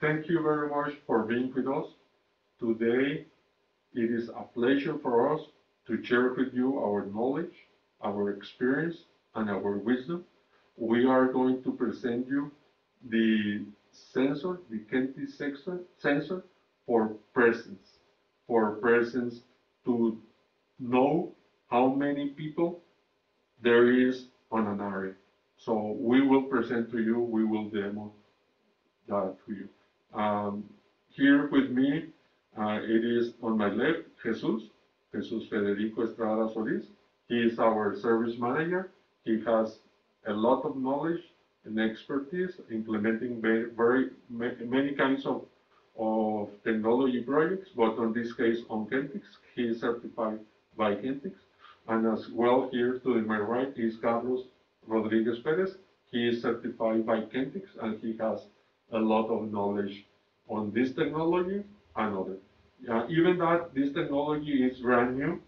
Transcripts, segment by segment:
Thank you very much for being with us. Today, it is a pleasure for us to share with you our knowledge, our experience, and our wisdom. We are going to present you the sensor, the Kentix sensor for presence to know how many people there is on an area. So we will present to you, we will demo that to you. Here with me, it is on my left, Jesus Federico Estrada Solis. He is our service manager. He has a lot of knowledge and expertise implementing very many kinds of technology projects, but on this case on Kentix. He is certified by Kentix. And as well here to my right is Carlos Rodriguez Perez. He is certified by Kentix and he has a lot of knowledge on this technology and other. Even that this technology is brand new.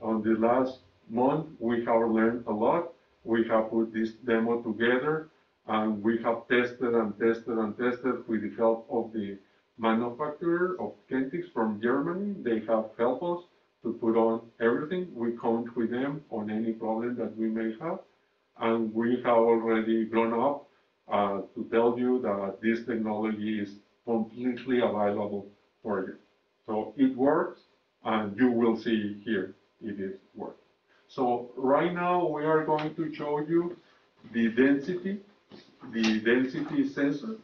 On the last month, we have learned a lot. We have put this demo together and we have tested and tested and tested with the help of the manufacturer of Kentix from Germany. They have helped us to put on everything. We count with them on any problem that we may have. And we have already grown up to tell you that this technology is completely available for you. So it works, and you will see here it is working. So right now we are going to show you the density sensor.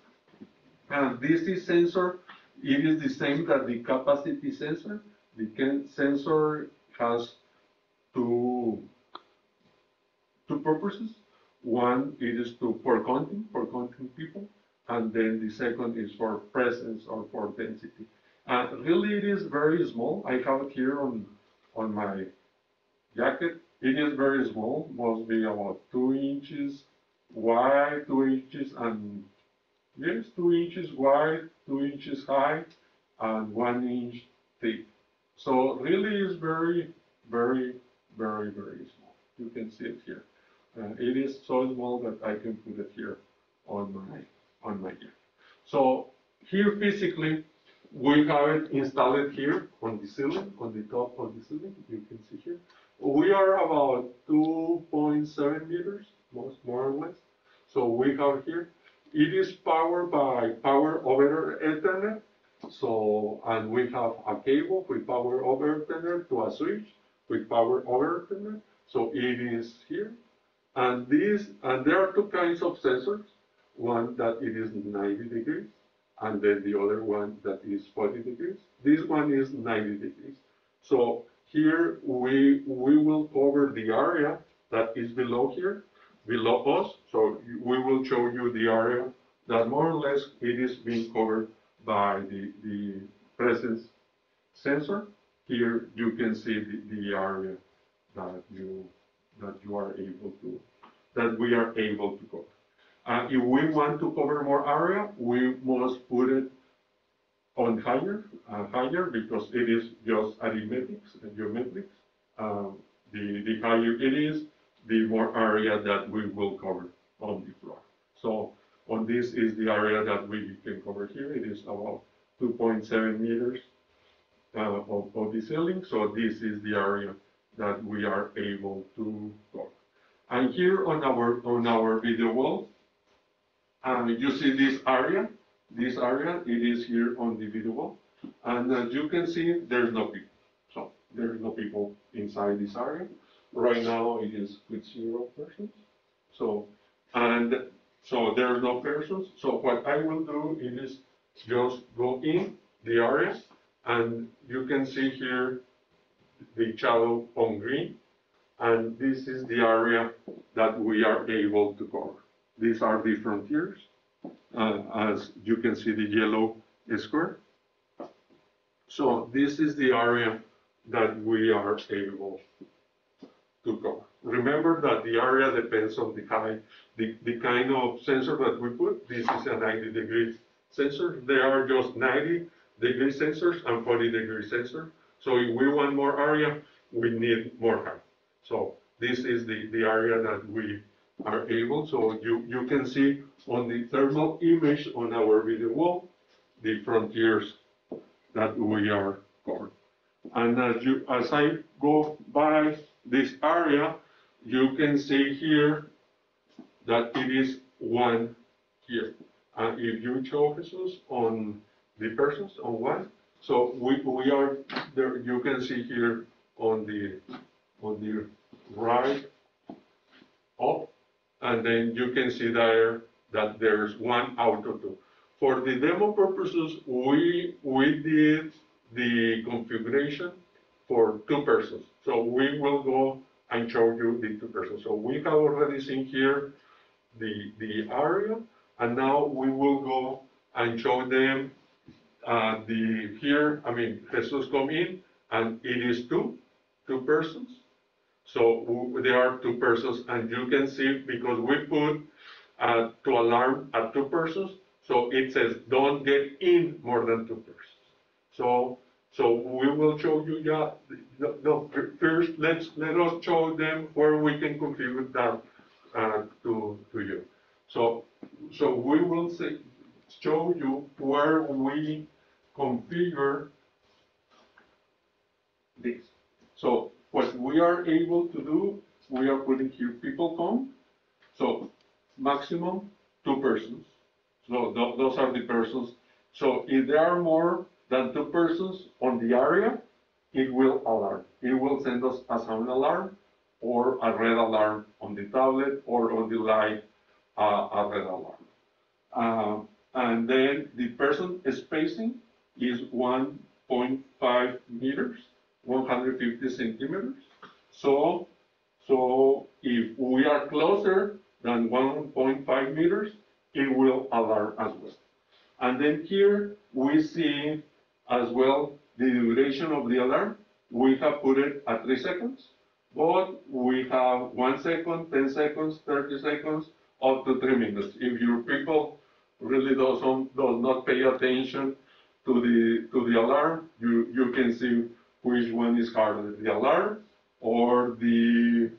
And this sensor, it is the same that the capacity sensor. The sensor has two purposes. One, it is for counting people, and then the second is for presence or for density. Really, it is very small. I have it here on my jacket. It is very small, must be about 2 inches wide, 2 inches, and yes, 2 inches wide, 2 inches high, and 1 inch thick. So really, it's very, very, very, very small. You can see it here. It is so small that I can put it here on my gear. So here physically, we have it installed here on the ceiling, on the top of the ceiling. You can see here. We are about 2.7 meters, more or less. So we have here. It is powered by power over Ethernet. So, and we have a cable with power over Ethernet to a switch with power over Ethernet. So it is here. And there are two kinds of sensors. One that it is 90 degrees, and then the other one that is 40 degrees. This one is 90 degrees. So here we will cover the area that is below here, below us. So we will show you the area that more or less it is being covered by the presence sensor. Here you can see the area that we are able to cover. If we want to cover more area, we must put it on higher because it is just arithmetics and geometrics. The higher it is, the more area that we will cover on the floor. So on this is the area that we can cover here. It is about 2.7 meters of the ceiling. So this is the area that we are able to cover. And here on our video wall, you see this area. This area, it is here on the video wall. And as you can see, there's no people. So there's no people inside this area. Right now it is with 0 persons. So there are no persons. So what I will do is just go in the area, and you can see here the shadow on green. And this is the area that we are able to cover. These are different tiers. As you can see, the yellow square. So this is the area that we are able to cover. Remember that the area depends on the kind of sensor that we put. This is a 90-degree sensor. There are just 90-degree sensors and 40-degree sensors. So if we want more area, we need more height. So this is the area that we are able. So you can see on the thermal image on our video wall the frontiers that we are covering. And as I go by this area, you can see here that it is 1 here. And if you show Jesus on the persons on 1, so we are there. You can see here on the right up, and then you can see there that there's 1 out of 2. For the demo purposes, we did the configuration for 2 persons. So we will go and show you the 2 persons. So we have already seen here the area, and now we will go and show them here, I mean, Jesus come in, and it is two persons. So there are 2 persons, and you can see, because we put to alarm at 2 persons, so it says don't get in more than 2 persons. So we will show you, first let us show them where we can configure that to you. So we will show you where we configure this. So what we are able to do, we are putting here people come. So maximum 2 persons. So those are the persons. So if there are more than 2 persons on the area, it will alarm. It will send us a sound alarm or a red alarm on the tablet, or on the light, a red alarm. And then the person spacing is 1.5 meters, 150 centimeters. So if we are closer than 1.5 meters, it will alarm as well. And then here we see as well the duration of the alarm. We have put it at 3 seconds, but we have 1 second, 10 seconds, 30 seconds, up to 3 minutes. If your people really does not pay attention to the alarm, you can see which one is harder, the alarm or the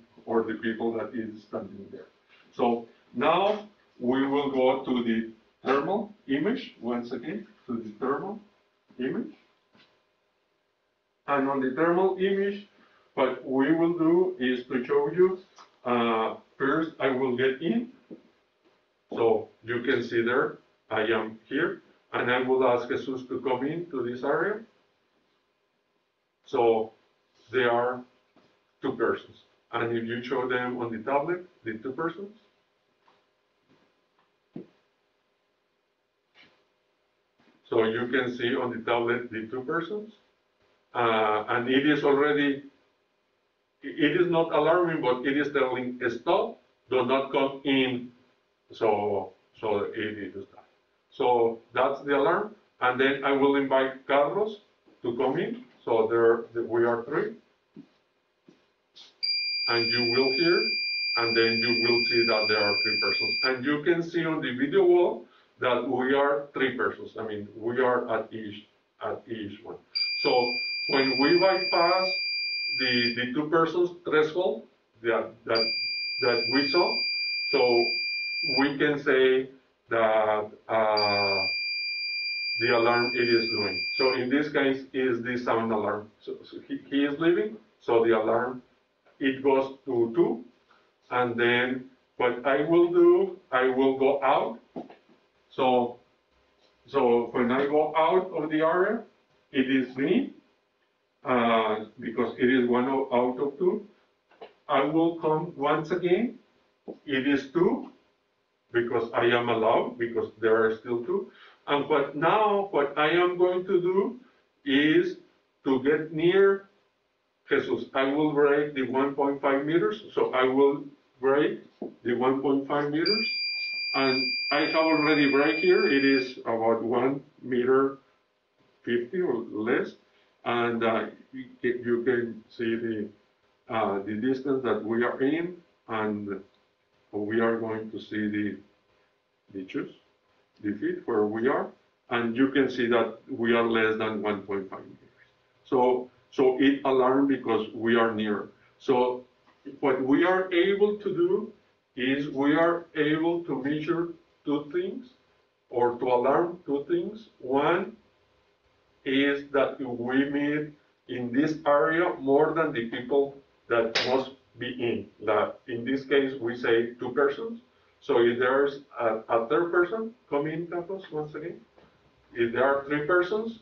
people that is standing there. So now we will go to the thermal image once again, to the thermal image. And on the thermal image, what we will do is to show you, first I will get in. So you can see there, I am here, and I will ask Jesus to come into this area. So there are 2 persons. And if you show them on the tablet, the 2 persons, so you can see on the tablet the 2 persons, and it is already, it is not alarming, but it is telling stop, do not come in. So it is that. So that's the alarm, and then I will invite Carlos to come in. So we are 3, and you will hear, and then you will see that there are 3 persons, and you can see on the video wall that we are 3 persons. I mean, we are at each one. So when we bypass the 2 persons threshold that we saw, so we can say that the alarm it is doing. So in this case is the sound alarm. So he is leaving, so the alarm, it goes to 2, and then what I will do, I will go out. So when I go out of the area, it is me, because it is 1 out of 2. I will come once again, it is 2, because I am allowed, because there are still 2. And what I am going to do is to get near Jesus. I will break the 1.5 meters, so I will break the 1.5 meters. And I have already break here, it is about 1.50 meters or less. And you can see the distance that we are in, and we are going to see the feet where we are, and you can see that we are less than 1.5 meters. So it alarmed because we are near. So what we are able to do is we are able to measure 2 things or to alarm two things. One is that we meet in this area more than the people that must be in. That in this case, we say 2 persons. So if there's a third person coming, Carlos, once again, if there are 3 persons,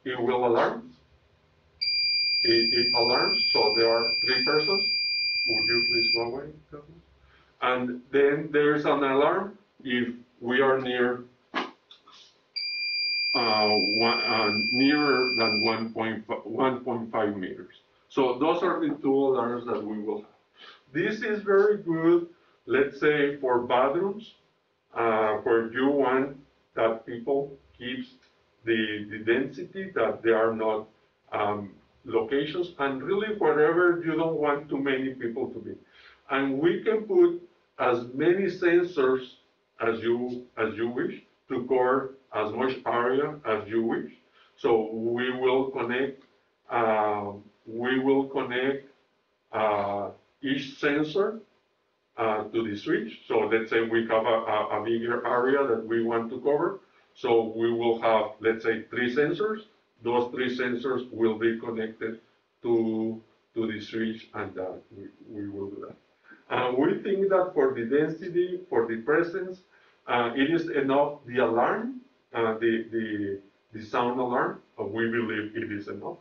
it will alarm. It alarms, so there are 3 persons. Would you please go away, Carlos? And then there's an alarm if we are nearer than 1.5 meters. So those are the 2 alarms that we will have. This is very good, let's say, for bathrooms, where you want that people keeps the density, that there are not locations, and really wherever you don't want too many people to be. And we can put as many sensors as you wish to cover as much area as you wish. So we will connect each sensor to the switch. So let's say we have a bigger area that we want to cover. So we will have, let's say, 3 sensors. Those 3 sensors will be connected to the switch, and we will do that. We think that for the density, for the presence, it is enough, the alarm, the sound alarm, we believe it is enough.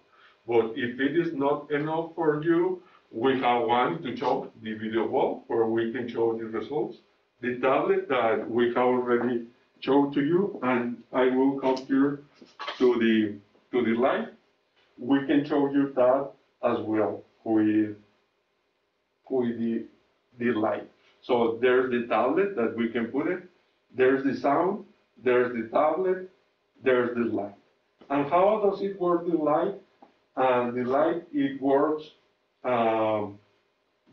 But if it is not enough for you, we have one to show, the video wall, where we can show the results. The tablet that we have already showed to you, and I will come here to the light. We can show you that as well with the light. So there's the tablet that we can put it, there's the sound, there's the tablet, there's the light. And how does it work, the light? The light, it works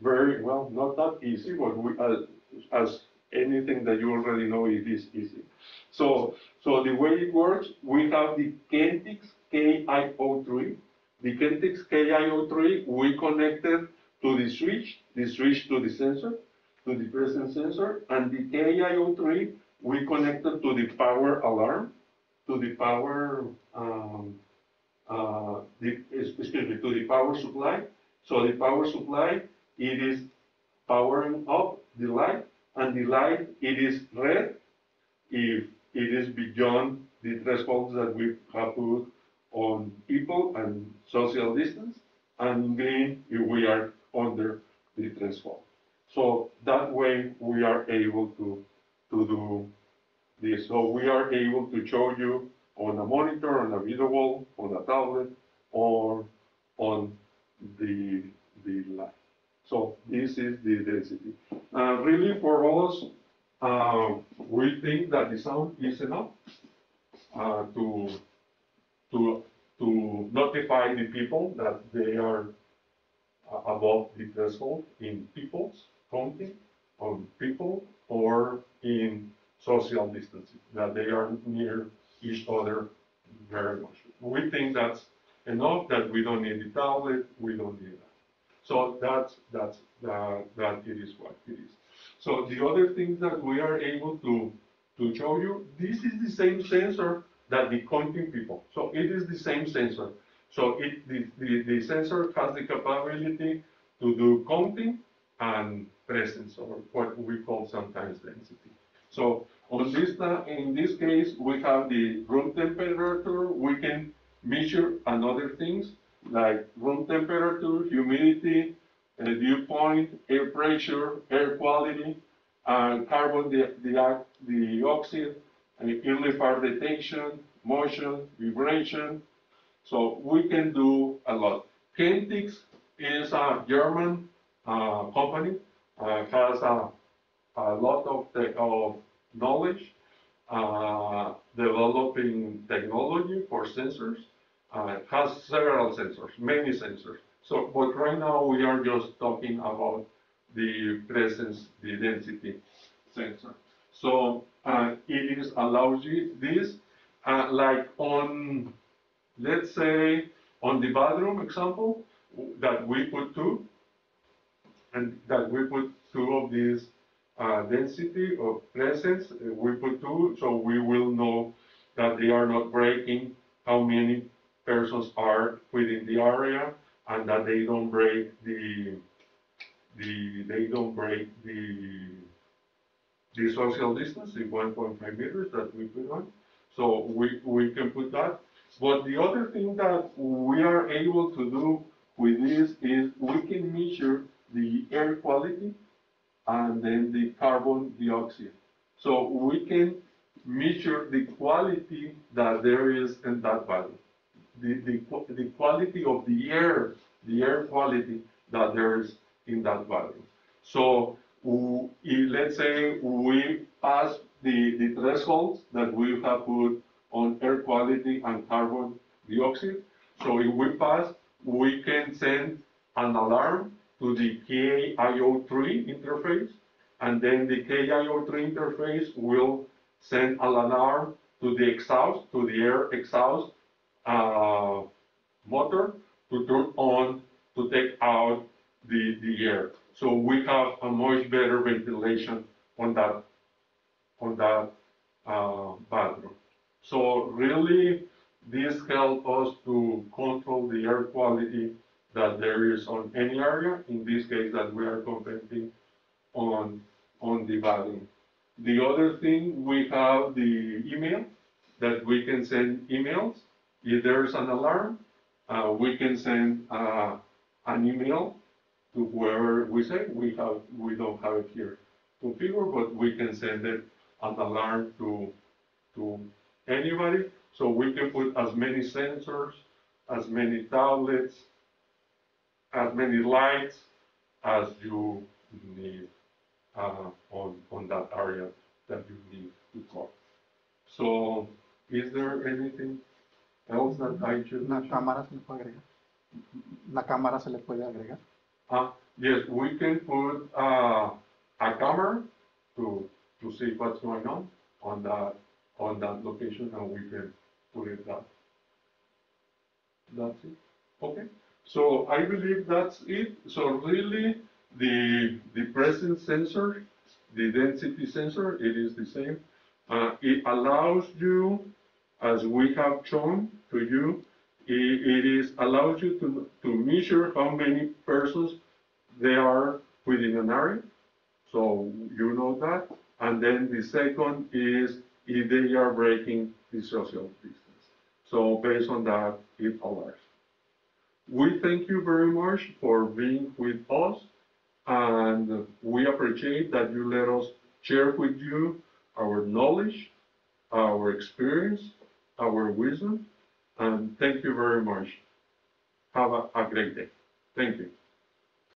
very well, not that easy, but as anything that you already know, it is easy. So the way it works, we have the Kentix KIO3. The Kentix KIO3, we connected to the switch to the sensor, to the presence sensor, and the KIO3, we connected to the power alarm, to the power, to the power supply. So the power supply, it is powering up the light, and the light, it is red if it is beyond the thresholds that we have put on people and social distance, and green if we are under the threshold. So that way we are able to do this. So we are able to show you on a monitor, on a video wall, on a tablet, or on the light. So this is the density. Really for us, we think that the sound is enough to notify the people that they are above the threshold in people's counting on people, or in social distancing, that they are near each other very much. We think that's enough, that we don't need the tablet, we don't need that. So that it is what it is. So the other thing that we are able to show you, this is the same sensor that the counting people. So it is the same sensor. So the sensor has the capability to do counting and presence, or what we call sometimes density. So on this, in this case, we have the room temperature. We can measure another things like room temperature, humidity, dew point, air pressure, air quality, carbon dioxide, early fire detection, motion, vibration. So we can do a lot. Kentix is a German company, has a lot of knowledge, developing technology for sensors, has several sensors, many sensors. So, but right now we are just talking about the presence, the density sensor. So it is allows you this, like on, let's say, on the bathroom example, that we put 2, and that we put 2 of these density of presence, we put 2, so we will know that they are not breaking how many persons are within the area, and that they don't break the social distance, the 1.5 meters that we put on. So we can put that. But the other thing that we are able to do with this is we can measure the air quality and then the carbon dioxide. So we can measure the quality that there is in that value, the quality of the air quality that there is in that value. So let's say we pass the thresholds that we have put on air quality and carbon dioxide. So if we pass, we can send an alarm to the KIO3 interface, and then the KIO3 interface will send an alarm to the exhaust, to the air exhaust motor to turn on to take out the air. So we have a much better ventilation on that bathroom. So really, this helps us to control the air quality that there is on any area, in this case that we are commenting on the bathroom. The other thing, we have the email, that we can send emails. If there's an alarm, we can send an email to whoever we say. We don't have it here configured, but we can send it an alarm to anybody. So we can put as many sensors, as many tablets, as many lights as you need on that area that you need to cover. So, is there anything else that I should mention? La cámara se le puede agregar. Yes, we can put a camera to see what's going on that location, and we can put it down. That's it. Okay. So I believe that's it. So really, the presence sensor, the density sensor, it is the same. It allows you, as we have shown to you, it allows you to measure how many persons there are within an area. So you know that. And then the second is if they are breaking the social distance. So based on that, it alerts. We thank you very much for being with us, and we appreciate that you let us share with you our knowledge, our experience, our wisdom, and thank you very much. Have a great day. Thank you.